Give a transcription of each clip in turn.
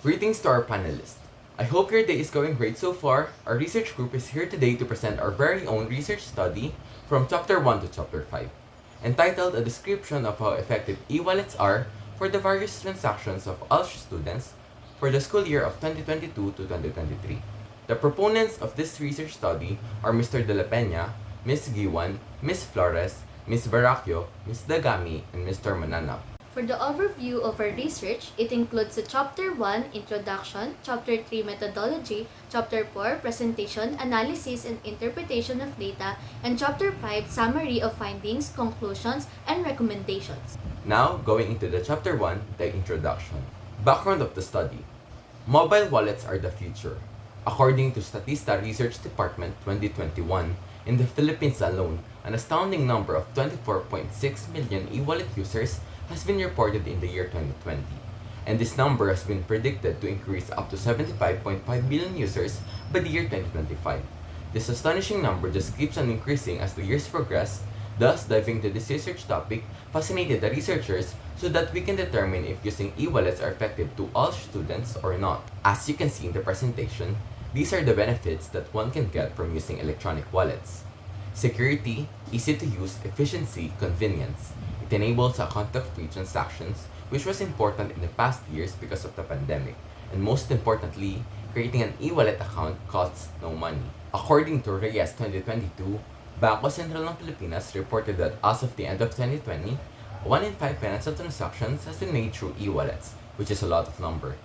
Greetings to our panelists. I hope your day is going great so far. Our research group is here today to present our very own research study from Chapter 1 to Chapter 5, entitled A Description of How Effective E-Wallets Are for the Various Transactions of ULSH Students for the school year of 2022 to 2023. The proponents of this research study are Mr. De La Peña, Ms. Giwan, Ms. Flores, Ms. Baracchio, Ms. Dagami, and Mr. Mananap. For the overview of our research, it includes the Chapter 1, Introduction, Chapter 3, Methodology, Chapter 4, Presentation, Analysis, and Interpretation of Data, and Chapter 5, Summary of Findings, Conclusions, and Recommendations. Now, going into the Chapter 1, the Introduction. Background of the study. Mobile wallets are the future. According to Statista Research Department 2021, in the Philippines alone, an astounding number of 24.6 million e-wallet users has been reported in the year 2020, and this number has been predicted to increase up to 75.5 billion users by the year 2025. This astonishing number just keeps on increasing as the years progress. Thus, diving into this research topic fascinated the researchers so that we can determine if using e-wallets are effective to all students or not. As you can see in the presentation, these are the benefits that one can get from using electronic wallets. Security, easy to use, efficiency, convenience. It enables contact-free transactions, which was important in the past years because of the pandemic. And most importantly, creating an e-wallet account costs no money. According to Reyes 2022, Bangko Sentral ng Pilipinas reported that as of the end of 2020, 1 in 5 financial transactions has been made through e-wallets, which is a lot of number.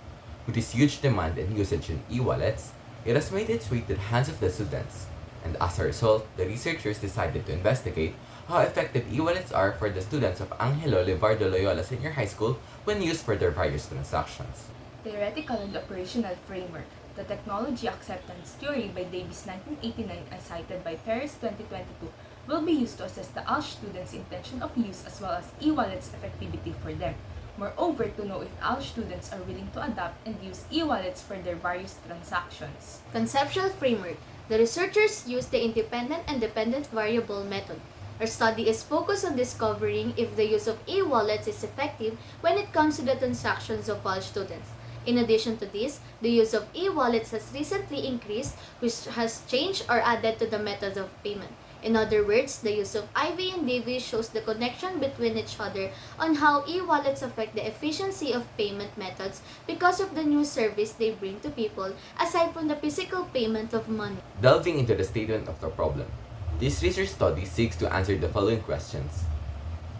With this huge demand and usage in e-wallets, it has made its way to the hands of the students. And as a result, the researchers decided to investigate how effective e-wallets are for the students of Angelo Livardo Loyola Senior High School when used for their various transactions. Theoretical and operational framework. The technology acceptance theory by Davis 1989 as cited by Paris 2022 will be used to assess the ULSH students' intention of use as well as e-wallets' effectivity for them. Moreover, to know if ULSH students are willing to adapt and use e-wallets for their various transactions. Conceptual framework. The researchers used the independent and dependent variable method. Our study is focused on discovering if the use of e-wallets is effective when it comes to the transactions of all students. In addition to this, the use of e-wallets has recently increased, which has changed or added to the methods of payment. In other words, the use of Ivey and Davis shows the connection between each other on how e-wallets affect the efficiency of payment methods because of the new service they bring to people aside from the physical payment of money. Delving into the statement of the problem. This research study seeks to answer the following questions.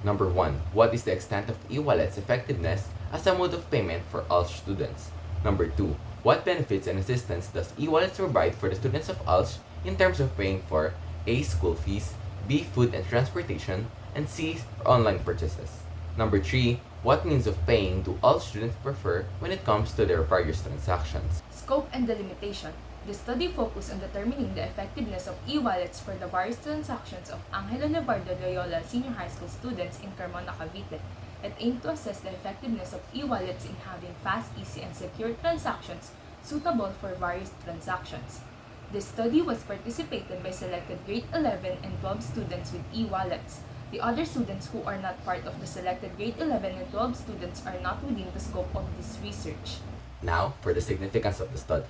Number 1. What is the extent of e-wallets' effectiveness as a mode of payment for ULSH students? Number 2. What benefits and assistance does e-wallets provide for the students of ULSH in terms of paying for A. School fees, B. Food and transportation, and C. Online purchases? Number 3. What means of paying do all students prefer when it comes to their various transactions? Scope and delimitation. The study focused on determining the effectiveness of e-wallets for the various transactions of Angelo Livardo Loyola Senior High School students in Carmona, Cavite. It aimed to assess the effectiveness of e-wallets in having fast, easy, and secure transactions suitable for various transactions. This study was participated by selected grade 11 and 12 students with e-wallets. The other students who are not part of the selected grade 11 and 12 students are not within the scope of this research. Now, for the significance of the study.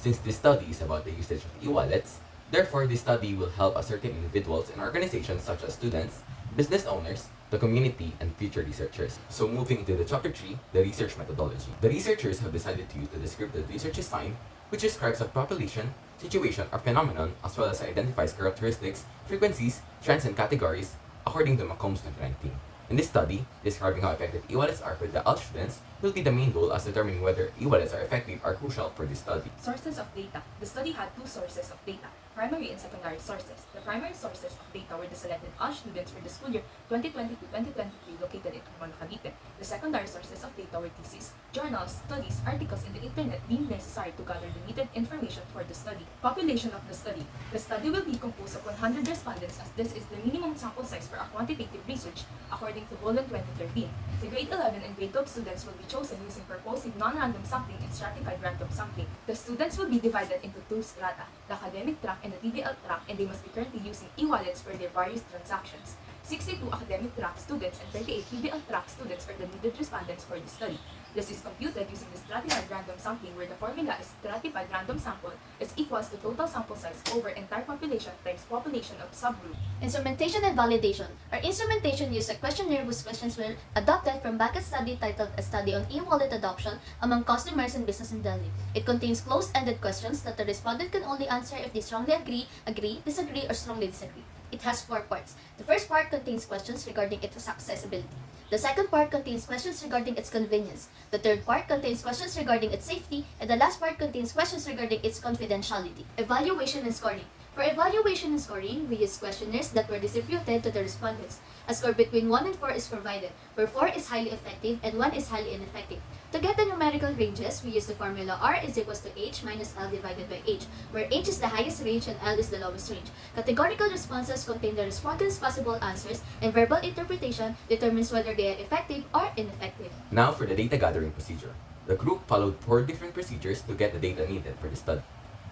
Since this study is about the usage of e-wallets, therefore this study will help certain individuals and organizations such as students, business owners, the community, and future researchers. So moving into the chapter 3, the research methodology. The researchers have decided to use the descriptive research design, which describes a population, situation, or phenomenon, as well as identifies characteristics, frequencies, trends, and categories according to McCombs 2019. In this study, describing how effective e-wallets are for the ULSH students will be the main goal as determining whether e-wallets are effective are crucial for this study. Sources of data. The study had two sources of data, primary and secondary sources. The primary sources of data were the selected ULSH students for the school year 2020-2023 located in Carmona, Cavite. The secondary sources of data were theses, journals, studies, articles in the internet deemed necessary to gather the needed information for the study. Population of the study. The study will be composed of 100 respondents as this is the minimum sample size for a quantitative research according to Bolden 2013. The grade 11 and grade 12 students will be chosen using purposive non-random sampling and stratified random sampling. The students will be divided into two strata, the academic track and the TVL track, and they must be currently using e-wallets for their various transactions. 62 academic track students and 38 TVL track students are the needed respondents for the study. This is computed using the stratified random sampling, where the formula is stratified random sample is equals to total sample size over entire population times population of subgroup. Instrumentation and validation. Our instrumentation uses a questionnaire whose questions were adopted from Backus study titled A Study on E-Wallet Adoption Among Customers and Business in Delhi. It contains closed-ended questions that the respondent can only answer if they strongly agree, disagree, or strongly disagree. It has 4 parts. The first part contains questions regarding its accessibility. The second part contains questions regarding its convenience. The third part contains questions regarding its safety, and the last part contains questions regarding its confidentiality. Evaluation and scoring. For evaluation and scoring, we use questionnaires that were distributed to the respondents. A score between 1 and 4 is provided, where 4 is highly effective and 1 is highly ineffective. To get the numerical ranges, we use the formula R is equals to H minus L divided by H, where H is the highest range and L is the lowest range. Categorical responses contain the respondents' possible answers, and verbal interpretation determines whether they are effective or ineffective. Now for the data gathering procedure. The group followed 4 different procedures to get the data needed for the study.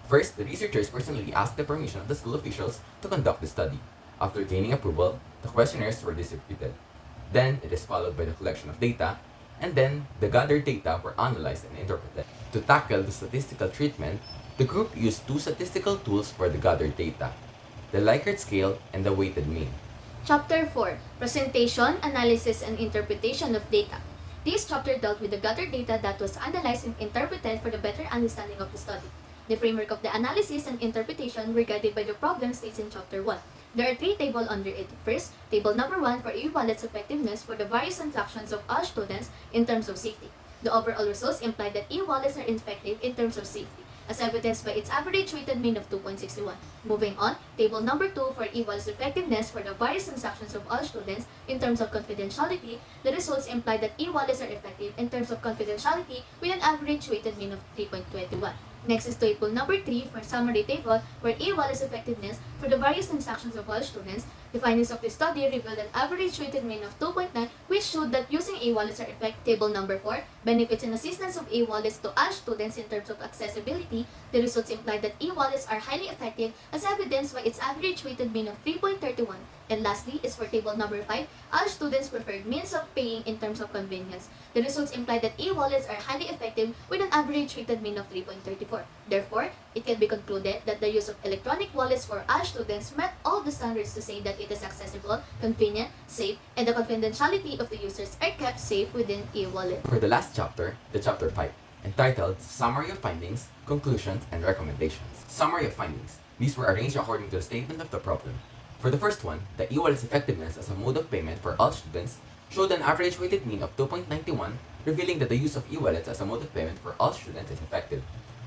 First, the researchers personally asked the permission of the school officials to conduct the study. After gaining approval, the questionnaires were distributed. Then, it is followed by the collection of data, and then the gathered data were analyzed and interpreted. To tackle the statistical treatment, the group used 2 statistical tools for the gathered data, the Likert scale and the weighted mean. Chapter 4. Presentation, Analysis, and Interpretation of Data. This chapter dealt with the gathered data that was analyzed and interpreted for the better understanding of the study. The framework of the analysis and interpretation were guided by the problem states in Chapter 1. There are 3 tables under it. First, table number 1 for e-wallet's effectiveness for the various transactions of all students in terms of safety. The overall results imply that e-wallets are effective in terms of safety, as evidenced by its average weighted mean of 2.61. Moving on, table number 2 for e-wallets effectiveness for the various transactions of all students in terms of confidentiality. The results imply that e-wallets are effective in terms of confidentiality with an average weighted mean of 3.21. Next is table number 3 for summary table where e-wallets effectiveness for the various transactions of all students. The findings of the study revealed an average weighted mean of 2.9, which showed that using e-wallets are effective. Table number 4, benefits and assistance of e-wallets to all students in terms of accessibility. The results imply that e-wallets are highly effective as evidenced by its average weighted mean of 3.31. And lastly is for table number 5, all students preferred means of paying in terms of convenience. The results imply that e-wallets are highly effective with an average weighted mean of 3.34. Therefore, it can be concluded that the use of electronic wallets for all students met all the standards to say that it is accessible, convenient, safe, and the confidentiality of the users are kept safe within e-wallet. For the last chapter, the chapter 5, entitled Summary of Findings, Conclusions, and Recommendations. Summary of findings. These were arranged according to the statement of the problem. For the first one, the e-wallet's effectiveness as a mode of payment for all students showed an average weighted mean of 2.91, revealing that the use of e-wallets as a mode of payment for all students is effective.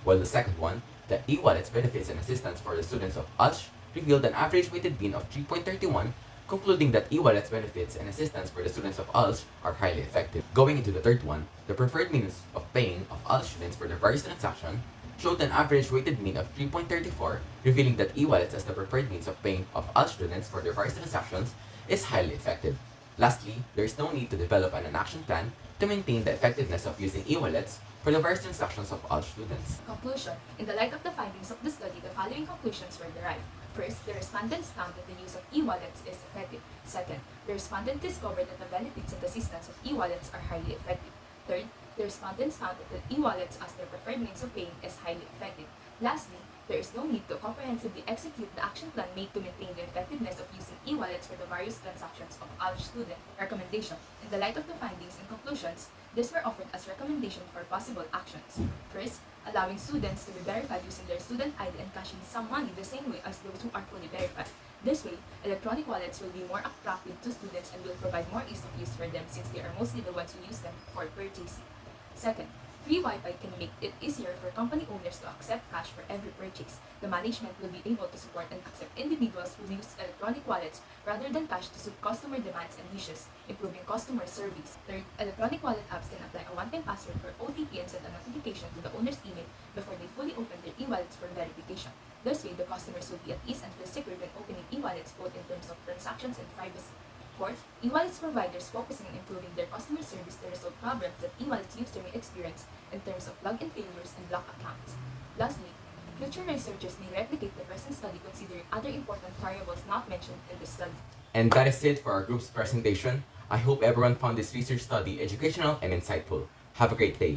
While the second one, the e-wallet's benefits and assistance for the students of ULSH revealed an average weighted mean of 3.31, concluding that e-wallets benefits and assistance for the students of ULSH are highly effective. Going into the third one, the preferred means of paying of all students for their various transactions showed an average weighted mean of 3.34, revealing that e-wallets as the preferred means of paying of all students for their various transactions is highly effective. Lastly, there is no need to develop an action plan to maintain the effectiveness of using e-wallets for the various transactions of all students. Conclusion. In the light of the findings of the study, the following conclusions were derived. First, the respondents found that the use of e-wallets is effective. Second, the respondent discovered that the benefits and assistance of e-wallets are highly effective. Third, the respondents found that the e-wallets as their preferred means of paying is highly effective. Lastly, there is no need to comprehensively execute the action plan made to maintain the effectiveness of using e-wallets for the various transactions of all students. Recommendation. In the light of the findings and conclusions, these were offered as recommendation for possible actions. First, allowing students to be verified using their student ID and cashing some money the same way as those who are fully verified. This way, electronic wallets will be more attractive to students and will provide more ease of use for them since they are mostly the ones who use them for purchasing. Second, free Wi-Fi can make it easier for company owners to accept cash for every purchase. The management will be able to support and accept individuals who use electronic wallets rather than cash to suit customer demands and wishes, improving customer service. Third, electronic wallet apps can apply a one-time password or OTP and send a notification to the owner's email before they fully open their e-wallets for verification. This way, the customers will be at ease and feel secure when opening e-wallets both in terms of transactions and privacy. Fourth, e-wallets providers focusing on improving their customer service to resolve problems that e-wallets users may experience in terms of login failures and blocked accounts. Lastly, future researchers may replicate the present study considering other important variables not mentioned in the study. And that is it for our group's presentation. I hope everyone found this research study educational and insightful. Have a great day.